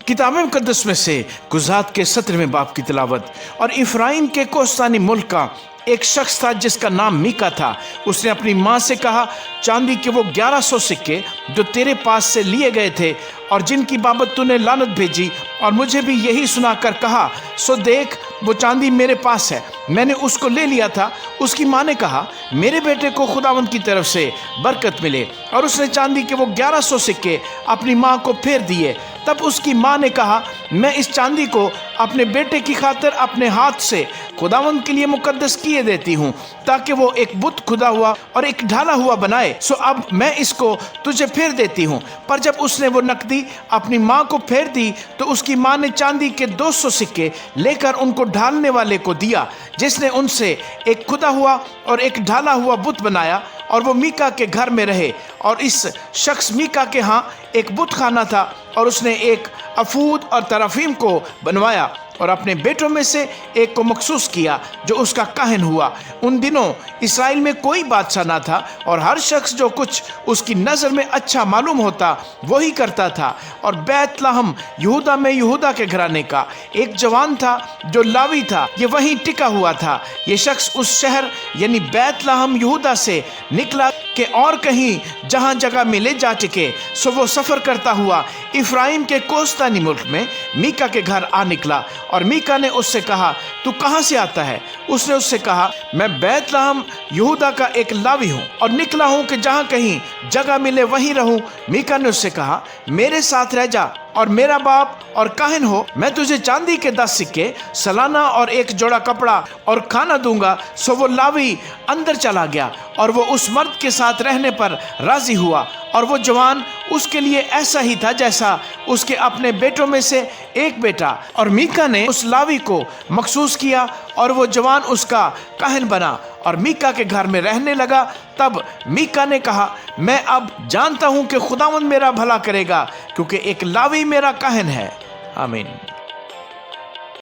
किताब मुकद्दस में से गुज़ात के 17वें बाब की तिलावत। और इफ्राइम के कोस्तानी मुल्क का एक शख्स था जिसका नाम मीका था। उसने अपनी माँ से कहा, चांदी के वो 1100 सिक्के जो तेरे पास से लिए गए थे और जिनकी बाबत तूने लानत भेजी और मुझे भी यही सुनाकर कहा, सो देख वो चांदी मेरे पास है, मैंने उसको ले लिया था। उसकी माँ ने कहा, मेरे बेटे को खुदावंद की तरफ से बरकत मिले। और उसने चांदी के वो 1100 सिक्के अपनी माँ को फेर दिए। तब उसकी माँ ने कहा, मैं इस चांदी को अपने बेटे की खातिर अपने हाथ से खुदावंद के लिए मुकद्दस किए देती हूँ, ताकि वो एक बुत खुदा हुआ और एक ढाला हुआ बनाए। सो अब मैं इसको तुझे फेर देती हूँ। पर जब उसने वो नकदी अपनी माँ को फेर दी तो उसकी माँ ने चांदी के 200 सिक्के लेकर उनको ढालने वाले को दिया, जिसने उनसे एक खुदा हुआ और एक ढाला हुआ बुत बनाया। और वो मीका के घर में रहे। और इस शख्स मीका के यहाँ एक बुत खाना था और उसने एक अफूद और तराफीम को बनवाया और अपने बेटों में से एक को मखसूस किया जो उसका काहन हुआ। उन दिनों इसराइल में कोई बादशाह ना था और हर शख्स जो कुछ उसकी नज़र में अच्छा मालूम होता वही करता था। और बैतलहम यहूदा में यहूदा के घराने का एक जवान था जो लावी था, ये वहीं टिका हुआ था। ये शख्स उस शहर यानी बैतलहम यहूदा से निकला कि और कहीं जहाँ जगह में ले जा टिके। सो वो सफ़र करता हुआ इफ्राइम के कोस्तानी मुल्क में मीका के घर आ निकला। और मीका ने उससे कहा, तू कहाँ से आता है? उसने उससे कहा, मैं बैतलहम यहूदा का एक लावी हूँ और निकला हूँ कि जहाँ कहीं जगह मिले वहीं रहूँ। मीका ने उससे कहा, मेरे साथ रह जा और मेरा बाप और काहन हो, मैं तुझे चांदी के 10 सिक्के सालाना और एक जोड़ा कपड़ा और खाना दूंगा। सो वो लावी अंदर चला गया और वो उस मर्द के साथ रहने पर राजी हुआ। और वो जवान उसके लिए ऐसा ही था जैसा उसके अपने बेटों में से एक बेटा। और मीका ने उस लावी को मखसूस किया और वो जवान उसका काहन बना और मीका के घर में रहने लगा। तब मीका ने कहा, मैं अब जानता हूँ कि खुदावंद मेरा भला करेगा, क्योंकि एक लावी मेरा काहन है। आमीन।